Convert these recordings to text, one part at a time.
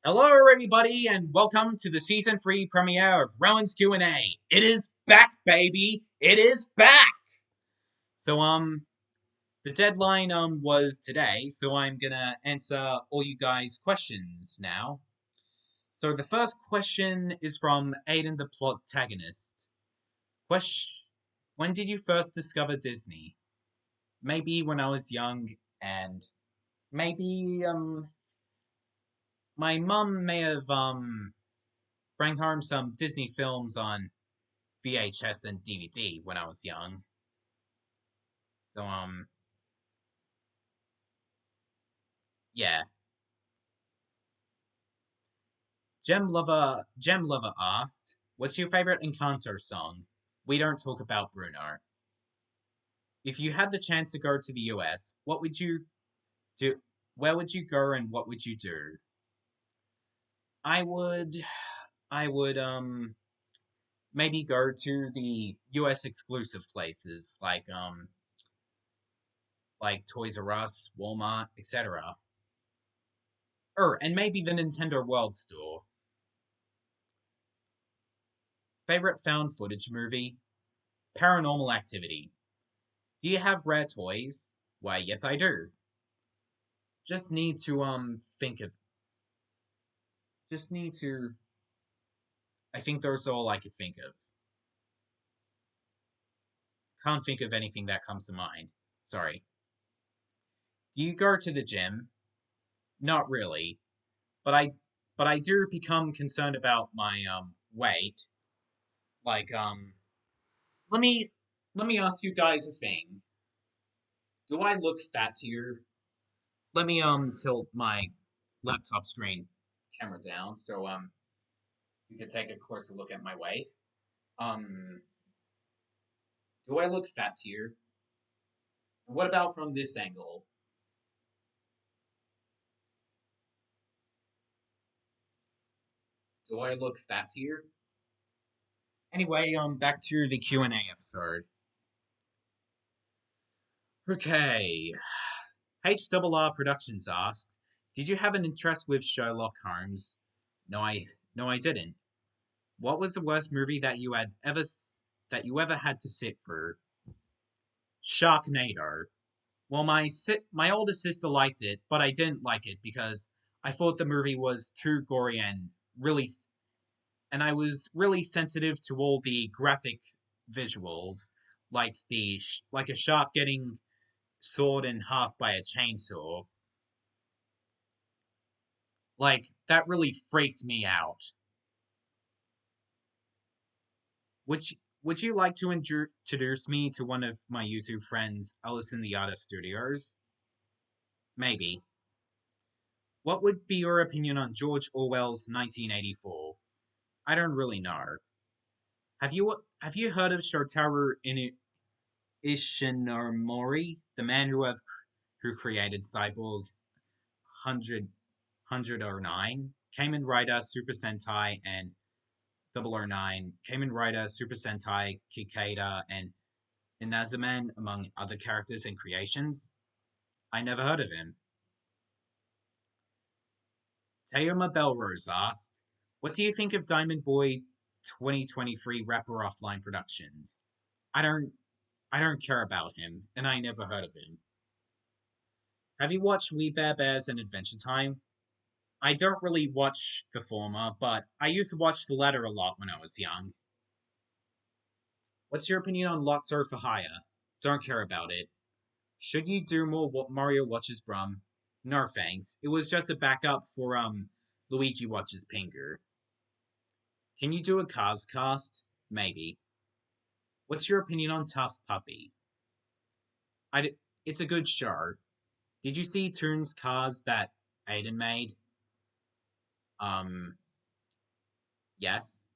Hello, everybody, and welcome to the season 3 premiere of Rowan's Q&A. It is back, baby. It is back. So, the deadline was today, so I'm gonna answer all you guys' questions now. So the first question is from Aiden the Protagonist. Question: When did you first discover Disney? Maybe when I was young, and maybe my mum may have bring home some Disney films on VHS and DVD when I was young. So yeah. Gem Lover asked, "What's your favorite Encanto song?" We don't talk about Bruno. If you had the chance to go to the US, what would you do? Where would you go and what would you do? I would I would maybe go to the US exclusive places like Toys R Us, Walmart, etc. And maybe the Nintendo World Store. Favorite found footage movie? Paranormal Activity. Do you have rare toys? Why, yes, I do. Just need to think of. Just need to. I think those are all I could think of. Can't think of anything that comes to mind. Sorry. Do you go to the gym? Not really, but I do become concerned about my weight. Like let me let me ask you guys a thing. Do I look fat to you? Let me tilt my laptop screen camera down so you can take a closer look at my weight. Um, do I look fat to you? What about from this angle? Do I look fat to you? Anyway, back to the Q&A episode. Okay. HRR Productions asked, "Did you have an interest with Sherlock Holmes?" No, I didn't. What was the worst movie that you ever had to sit through? Sharknado. Well, my older sister liked it, but I didn't like it because I thought the movie was too gory and and I was really sensitive to all the graphic visuals, like a shark getting sawed in half by a chainsaw. Like that really freaked me out. Would you like to introduce me to one of my YouTube friends, Alice in the Yada Studios? Maybe. What would be your opinion on George Orwell's 1984? I don't really know. Have you heard of Shotaro Ishinomori, the man who created Cyborg 109, Kamen Rider Super Sentai and 009, Kamen Rider Super Sentai Kikada and Inazuman, among other characters and creations? I never heard of him. Tayoma Belrose asked, "What do you think of Diamond Boy 2023 Rapper Offline Productions?" I don't I don't care about him, and I never heard of him. Have you watched We Bare Bears and Adventure Time? I don't really watch the former, but I used to watch the latter a lot when I was young. What's your opinion on Lotso for Hire? Don't care about it. Should you do more Mario Watches Brum? No thanks. It was just a backup for Luigi Watches Pingu. Can you do a Cars cast? Maybe. What's your opinion on Tough Puppy? It's a good show. Did you see Toon's Cars that Aiden made? Um, yes.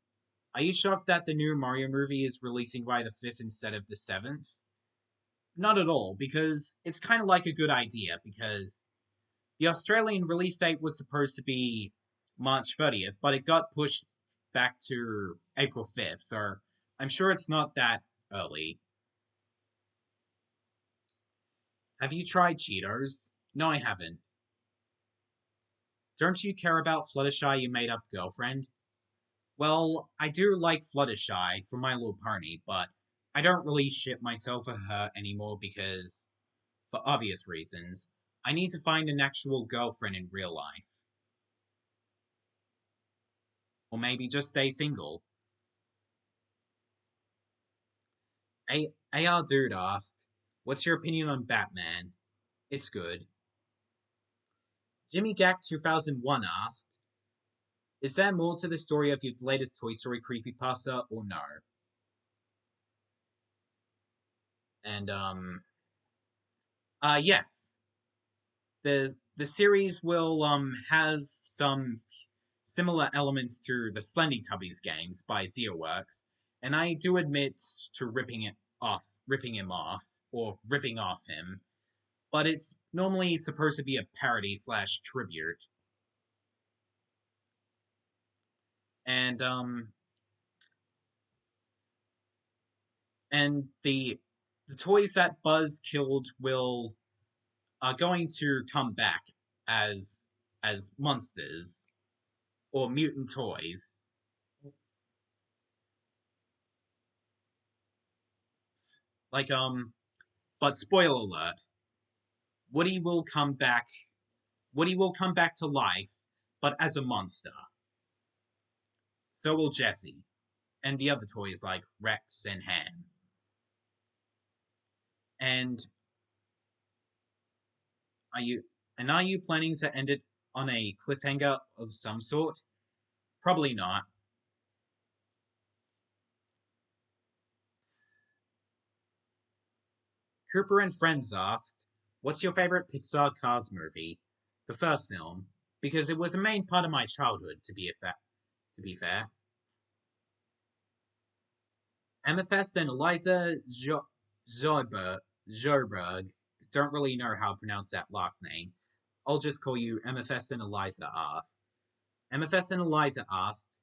Are you shocked that the new Mario movie is releasing by the 5th instead of the 7th? Not at all, because it's kind of like a good idea, because the Australian release date was supposed to be March 30th, but it got pushed back to April 5th, so I'm sure it's not that early. Have you tried Cheetos? No, I haven't. Don't you care about Fluttershy, your made-up girlfriend? Well, I do like Fluttershy from My Little Pony, but I don't really ship myself with her anymore because, for obvious reasons, I need to find an actual girlfriend in real life. Or maybe just stay single. AR Dude asked, what's your opinion on Batman? It's good. Jimmy Gack 2001 asked, is there more to the story of your latest Toy Story creepypasta or no? And yes. The series will have some similar elements to the Slendytubbies games by ZeroWorks, and I do admit to ripping him off, or ripping off him, but it's normally supposed to be a parody slash tribute. And the toys that Buzz killed will are going to come back as monsters or mutant toys. Like but spoiler alert, Woody will come back Woody will come back to life, but as a monster. So will Jessie. And the other toys like Rex and Ham. And are you are you planning to end it on a cliffhanger of some sort? Probably not. Cooper and Friends asked, what's your favorite Pixar Cars movie? The first film, because it was a main part of my childhood, to be fair. Amethyst and Eliza Zorberg, don't really know how to pronounce that last name. I'll just call you Amethyst and Eliza asked. Amethyst and Eliza asked,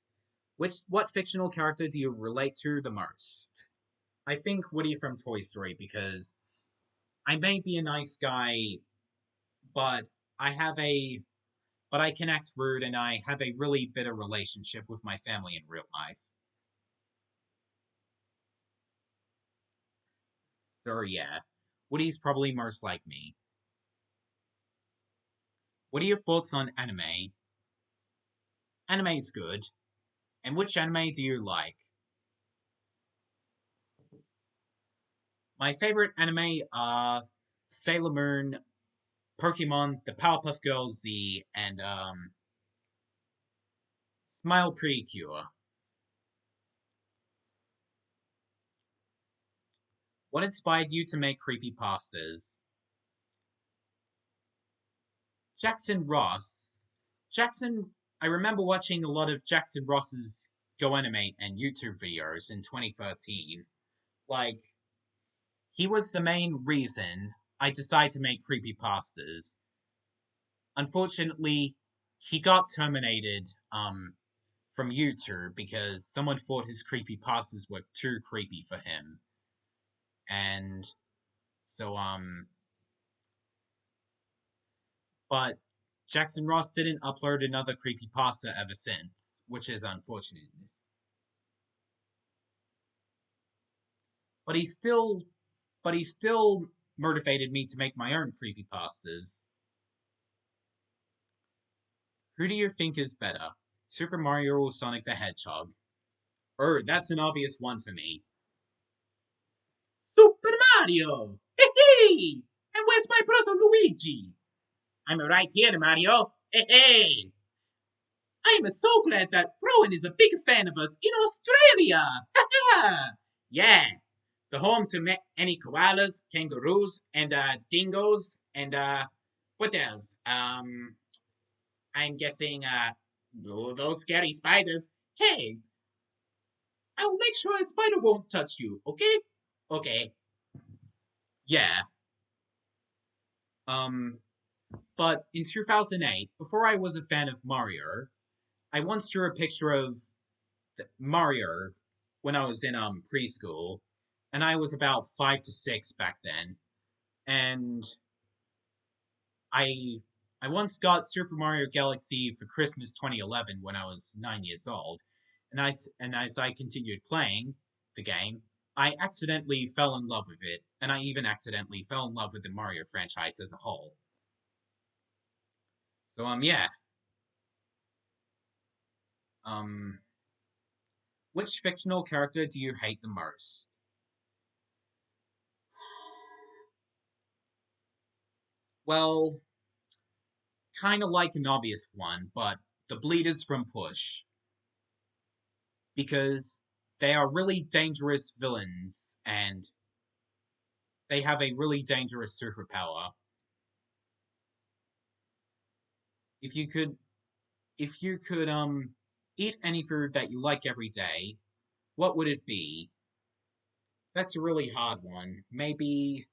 what fictional character do you relate to the most? I think Woody from Toy Story because I may be a nice guy, but I have a but I can act rude and I have a really bitter relationship with my family in real life. So yeah, Woody's probably most like me. What are your thoughts on anime? Anime's good. And which anime do you like? My favorite anime are Sailor Moon, Pokemon, the Powerpuff Girls Z, and Smile Pretty Cure. What inspired you to make creepy pastas? Jackson Ross. Jackson, I remember watching a lot of Jackson Ross's Go Animate and YouTube videos in 2013. Like, he was the main reason I decided to make creepy pastas. Unfortunately, he got terminated from YouTube because someone thought his creepy pastas were too creepy for him. And so but Jackson Ross didn't upload another creepy pasta ever since, which is unfortunate. But he still motivated me to make my own creepy pastas. Who do you think is better, Super Mario or Sonic the Hedgehog? Oh, that's an obvious one for me. Super Mario! Hey, hey! And where's my brother Luigi? I'm right here, Mario. Hey, hey! I am so glad that Rowan is a big fan of us in Australia. Yeah, the home to any koalas, kangaroos, and dingoes, and what else? I'm guessing those scary spiders. Hey, I'll make sure a spider won't touch you. Okay? Okay. Yeah. Um, but in 2008, before I was a fan of Mario, I once drew a picture of Mario when I was in preschool, and I was about 5 to 6 back then, and I I once got Super Mario Galaxy for Christmas 2011 when I was 9 years old, and as I continued playing the game, I accidentally fell in love with it, and I even accidentally fell in love with the Mario franchise as a whole. So yeah. Um, which fictional character do you hate the most? Well, kind of like an obvious one, but the Bleeders from Push, because they are really dangerous villains and they have a really dangerous superpower. If you could if you could eat any food that you like every day, what would it be? That's a really hard one. Maybe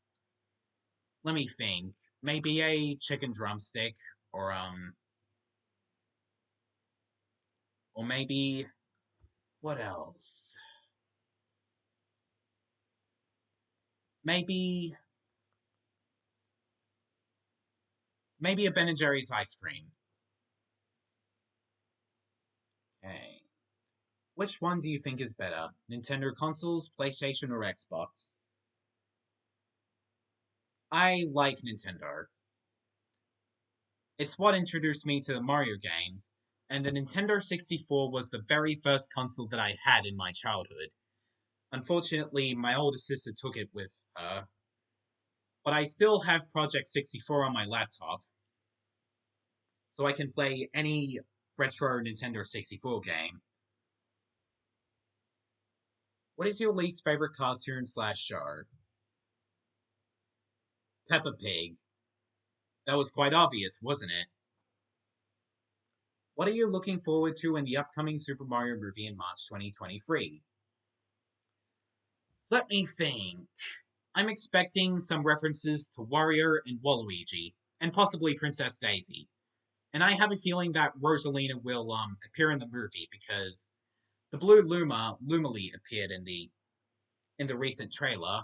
let me think. Maybe a chicken drumstick or or maybe what else? Maybe maybe a Ben and Jerry's ice cream. Okay. Which one do you think is better? Nintendo consoles, PlayStation, or Xbox? I like Nintendo. It's what introduced me to the Mario games, and the Nintendo 64 was the very first console that I had in my childhood. Unfortunately, my older sister took it with her, but I still have Project 64 on my laptop, so I can play any retro Nintendo 64 game. What is your least favorite cartoon slash show? Peppa Pig. That was quite obvious, wasn't it? What are you looking forward to in the upcoming Super Mario movie in March 2023? Let me think. I'm expecting some references to Wario and Waluigi, and possibly Princess Daisy. And I have a feeling that Rosalina will appear in the movie because the blue Lumily appeared in the recent trailer,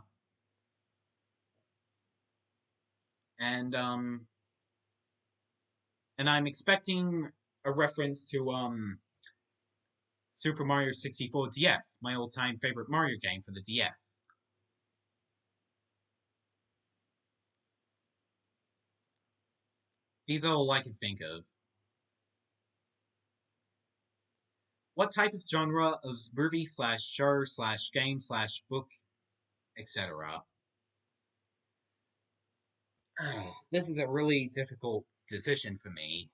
and I'm expecting a reference to Super Mario 64 DS, my all-time favorite Mario game for the DS. These are all I can think of. What type of genre of movie slash show slash game slash book, etc.? This is a really difficult decision for me.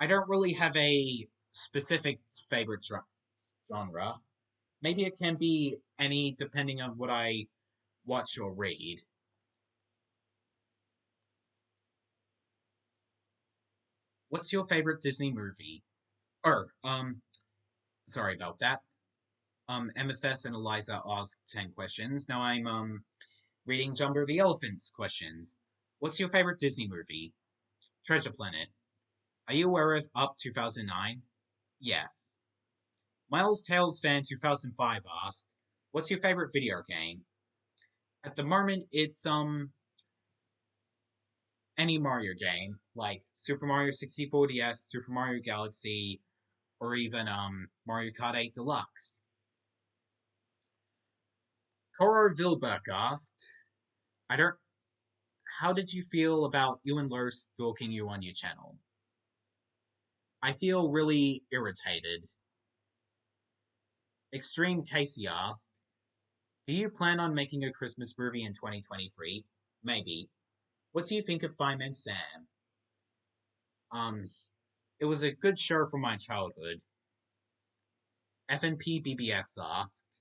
I don't really have a specific favorite genre. Maybe it can be any depending on what I watch or read. What's your favorite Disney movie? Or, sorry about that. MFS and Eliza asked 10 questions. Now I'm, reading Jumper the Elephant's questions. What's your favorite Disney movie? Treasure Planet. Are you aware of Up 2009? Yes. Miles Tales Fan 2005 asked, what's your favorite video game? At the moment, it's, any Mario game, like Super Mario 64 DS, Super Mario Galaxy, or even, Mario Kart 8 Deluxe. Koro Vilberg asked, I don't, how did you feel about Ewan Lur stalking you on your channel? I feel really irritated. Extreme Casey asked, do you plan on making a Christmas movie in 2023? Maybe. What do you think of Fireman Sam? Um, it was a good show from my childhood. FNP BBS asked,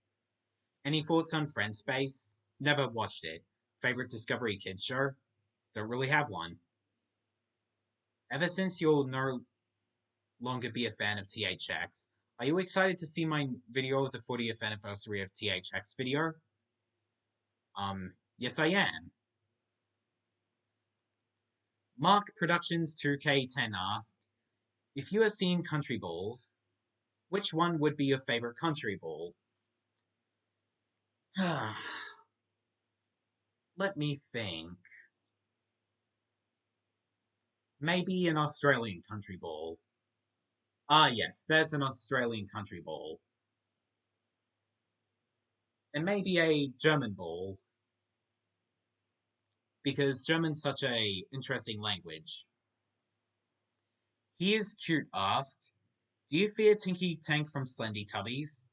any thoughts on Friend Space? Never watched it. Favorite Discovery Kids show? Don't really have one. Ever since you'll no longer be a fan of THX, are you excited to see my video of the 40th anniversary of THX video? Yes I am. Mark Productions 2K10 asked, if you have seen Country Balls, which one would be your favorite country ball? Let me think. Maybe an Australian country ball. Ah, yes, there's an Australian country ball. And maybe a German ball, because German's such a interesting language. He is cute asked, do you fear Tinky Tank from Slendy Tubbies?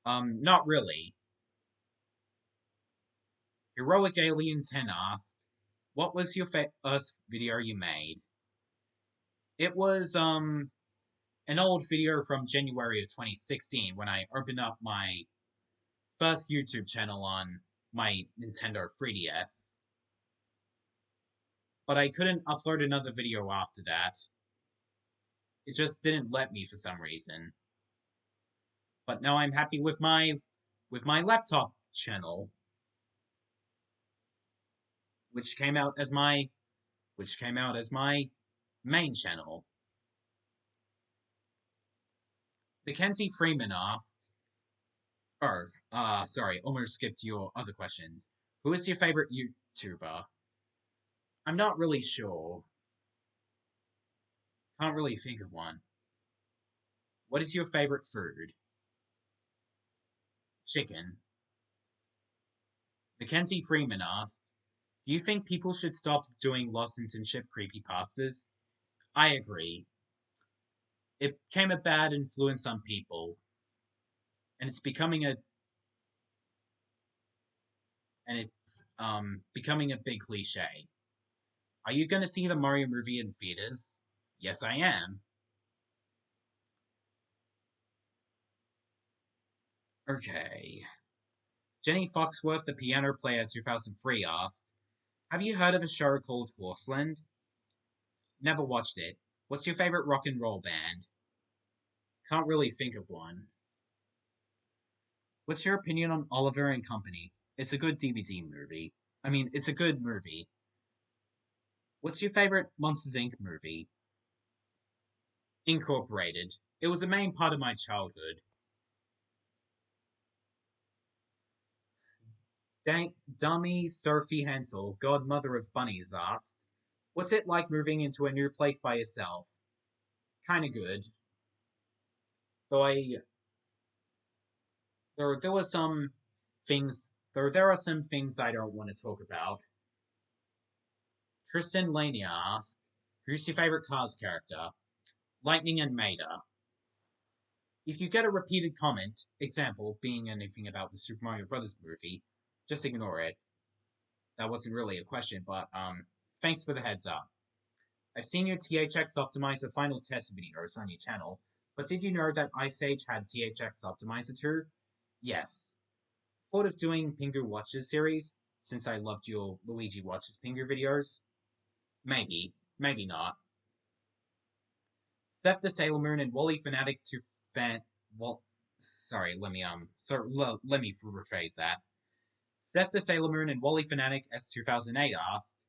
Not really. Heroic Alien 10 asked, what was your first video you made? It was, an old video from January of 2016 when I opened up my first YouTube channel on my Nintendo 3DS. But I couldn't upload another video after that. It just didn't let me for some reason. But now I'm happy with my laptop channel, which came out as my main channel. Mackenzie Freeman asked, sorry, almost skipped your other questions. Who is your favorite YouTuber? I'm not really sure. Can't really think of one. What is your favorite food? Chicken. Mackenzie Freeman asked, do you think people should stop doing Lost internship creepypastas? I agree. It became a bad influence on people, and it's becoming a big cliche. Are you gonna see the Mario movie in theaters? Yes, I am. Okay. Jenny Foxworth, the piano player 2003 asked, have you heard of a show called Horseland? Never watched it. What's your favorite rock and roll band? Can't really think of one. What's your opinion on Oliver and Company? It's a good DVD movie. I mean, it's a good movie. What's your favorite Monsters Inc. movie? Incorporated. It was a main part of my childhood. Dummy Sophie Hansel, godmother of bunnies, asked, what's it like moving into a new place by yourself? Kinda good. Though there were some there are some things I don't want to talk about. Tristan Lania asked, who's your favorite Cars character? Lightning and Mater. If you get a repeated comment, example being anything about the Super Mario Brothers movie, just ignore it. That wasn't really a question, but thanks for the heads up. I've seen your THX Optimizer final test videos on your channel, but did you know that Ice Age had THX Optimizer too? Yes. Thought of doing Pingu Watches series, since I loved your Luigi Watches Pingu videos? Maybe, maybe not. Seth the Sailor Moon and Wally Fanatic to fan. Well, sorry, let me rephrase that. Seth the Sailor Moon and Wally Fanatic S2008 asked,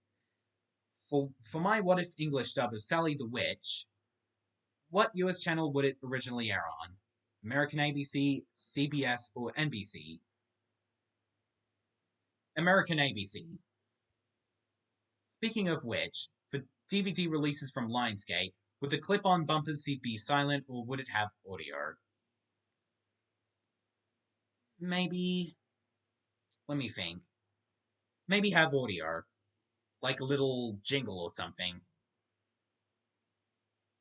for my What If English dub of Sally the Witch, what US channel would it originally air on? American ABC, CBS, or NBC? American ABC. Speaking of which, for DVD releases from Lionsgate, would the clip-on bumpers be silent or would it have audio? Maybe. Let me think. Maybe have audio. Like a little jingle or something.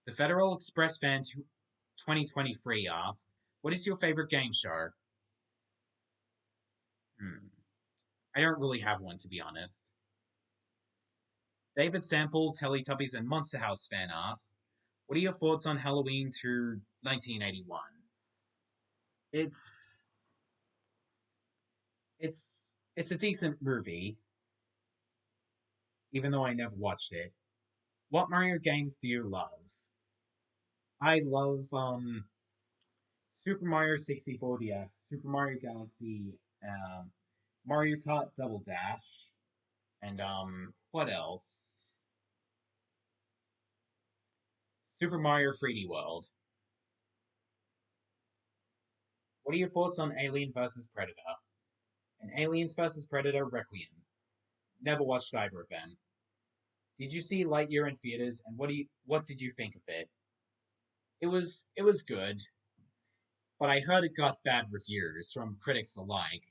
The Federal Express fan 2023 asked, what is your favorite game show? I don't really have one, to be honest. David Sample, Teletubbies, and Monster House fan asked, what are your thoughts on Halloween to 1981? It's it's a decent movie, even though I never watched it. What Mario games do you love? I love Super Mario 64 DS, Super Mario Galaxy, Mario Kart Double Dash, and what else? Super Mario 3D World. What are your thoughts on Alien vs Predator? And Aliens vs Predator Requiem. Never watched either of them. Did you see Lightyear in theaters, and what did you think of it? It was good, but I heard it got bad reviews from critics alike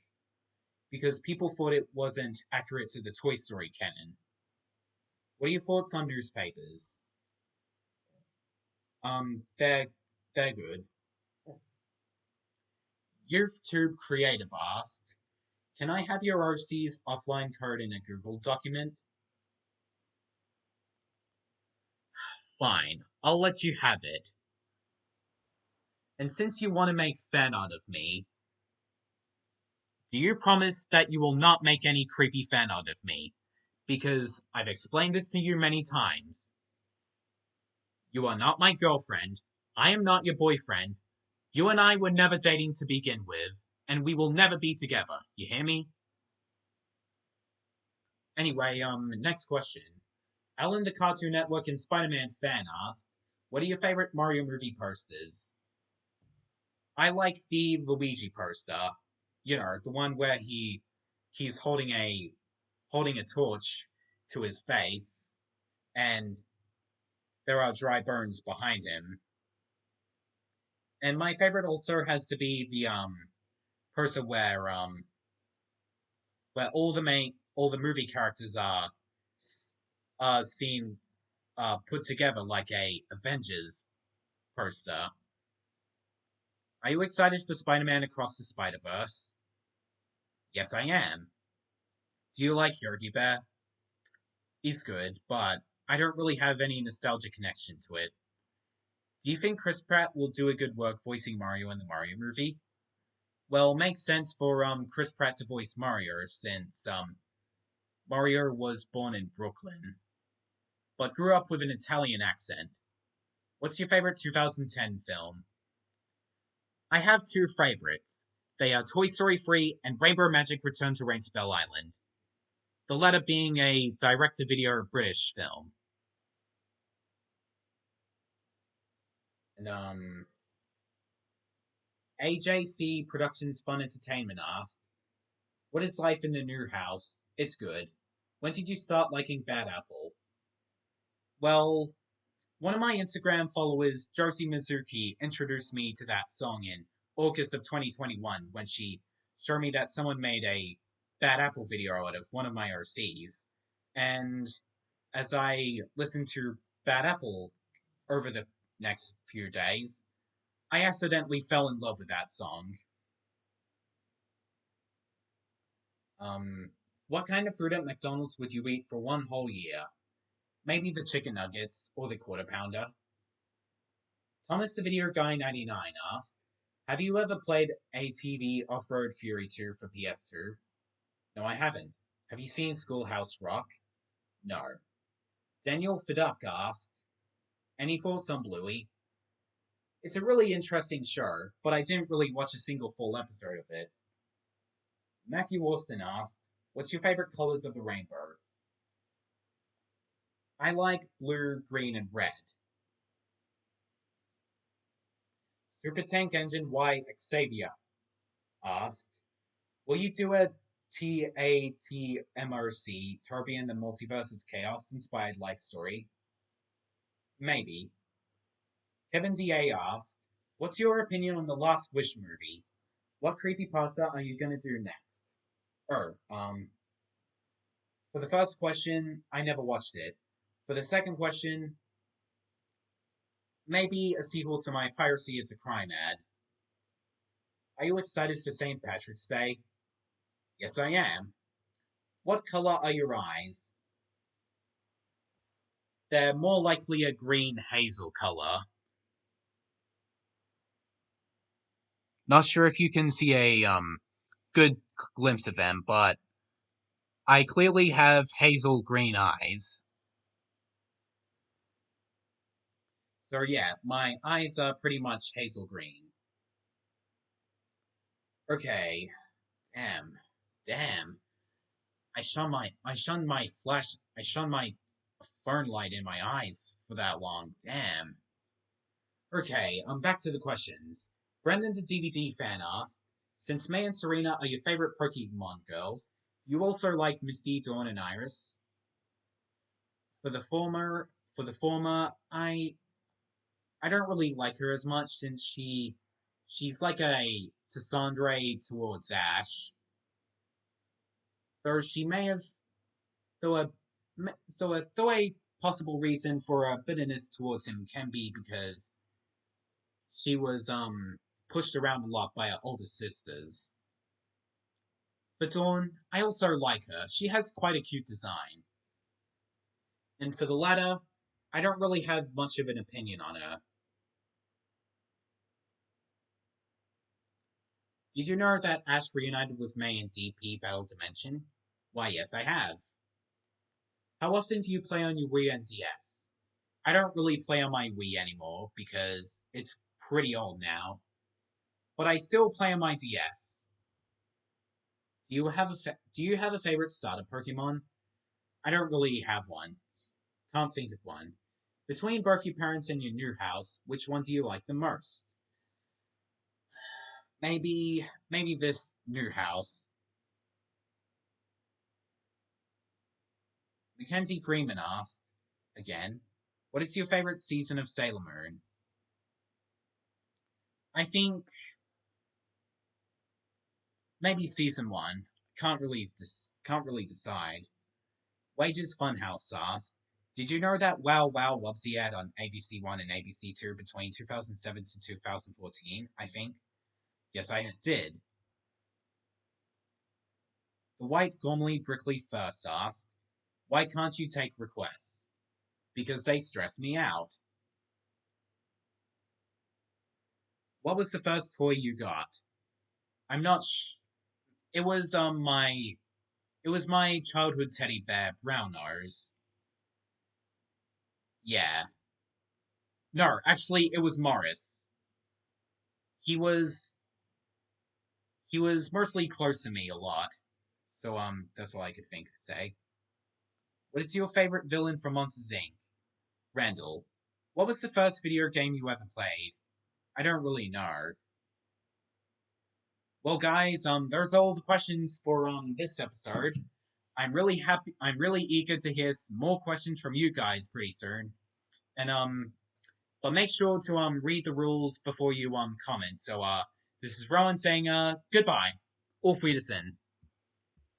because people thought it wasn't accurate to the Toy Story canon. What are your thoughts on newspapers? They're good. YouthTube Creative asked, "Can I have your RC's offline code in a Google document?" Fine, I'll let you have it. And since you want to make fan art of me, do you promise that you will not make any creepy fan art of me? Because I've explained this to you many times. You are not my girlfriend. I am not your boyfriend. You and I were never dating to begin with, and we will never be together. You hear me? Anyway, next question. Ellen the Cartoon Network and Spider-Man fan asked, "What are your favorite Mario movie posters?" I like the Luigi poster. You know, the one where he's holding a torch to his face, and there are dry burns behind him. And my favorite also has to be the poster where all the movie characters are seen put together like a Avengers poster. Are you excited for Spider-Man Across the Spider-Verse? Yes, I am. Do you like Yogi Bear? He's good, but I don't really have any nostalgia connection to it. Do you think Chris Pratt will do a good work voicing Mario in the Mario movie? Well, makes sense for Chris Pratt to voice Mario since Mario was born in Brooklyn, but grew up with an Italian accent. What's your favorite 2010 film? I have two favorites. They are Toy Story 3 and Rainbow Magic Return to Rainbow Bell Island. The latter being a direct-to-video British film. And AJC Productions Fun Entertainment asked, "What is life in the new house? It's good. When did you start liking Bad Apple?" Well, one of my Instagram followers, Josie Mizuki, introduced me to that song in August of 2021 when she showed me that someone made a Bad Apple video out of one of my RCs. And as I listened to Bad Apple over the next few days, I accidentally fell in love with that song. What kind of food at McDonald's would you eat for one whole year? Maybe the chicken nuggets or the quarter pounder. Thomas the Video Guy 99 asked, "Have you ever played ATV Off-Road Fury 2 for PS2? No, I haven't. Have you seen Schoolhouse Rock? No. Daniel Fiduk asked, "Any thoughts on Bluey? It's a really interesting show, but I didn't really watch a single full episode of it." Matthew Austin asked, "What's your favorite colors of the rainbow?" I like blue, green, and red. Super Tank Engine Y Xavier asked, "Will you do a TATMRC, Torbjorn and the Multiverse of Chaos inspired like story?" Maybe. Kevin DA asked, "What's your opinion on the Last Wish movie? What creepypasta are you gonna do next?" Er, for the first question, I never watched it. For the second question, maybe a sequel to my Piracy It's a Crime ad. Are you excited for St. Patrick's Day? Yes, I am. What color are your eyes? They're more likely a green hazel color. Not sure if you can see a good glimpse of them, but I clearly have hazel green eyes. So yeah, my eyes are pretty much hazel green. Okay, damn, damn. I shone my phone light in my eyes for that long. Damn. Okay, back to the questions. Brendan's a DVD fan asked, "Since May and Serena are your favorite Pokemon girls, do you also like Misty, Dawn, and Iris?" For the former, I don't really like her as much since she's like a Cassandra towards Ash. Though she may have though a though a possible reason for a bitterness towards him can be because she was pushed around a lot by her older sisters. For Dawn, I also like her. She has quite a cute design. And for the latter, I don't really have much of an opinion on her. Did you know that Ash reunited with May in DP Battle Dimension? Why, yes, I have. How often do you play on your Wii and DS? I don't really play on my Wii anymore because it's pretty old now, but I still play on my DS. Do you have a favorite starter Pokemon? I don't really have one. Can't think of one. Between both your parents and your new house, which one do you like the most? Maybe this new house. Mackenzie Freeman asked, again, what is your favorite season of Sailor Moon? I think maybe season one. Can't really decide. Wages Funhouse asked, did you know that Wow Wow Wubsy aired on ABC One and ABC Two between 2007 to 2014? I think. Yes, I did. The White Gormley Brickley first asked, why can't you take requests? Because they stress me out. What was the first toy you got? I'm not. It was my childhood teddy bear, Brown Nose. Yeah. No, actually, it was Morris. He was he was mostly close to me a lot. So that's all I could think to say. What is your favorite villain from Monsters Inc? Randall. What was the first video game you ever played? I don't really know. Well, guys, there's all the questions for this episode. I'm really eager to hear some more questions from you guys pretty soon. And but make sure to read the rules before you comment. So this is Rowan saying goodbye. Auf Wiedersehen.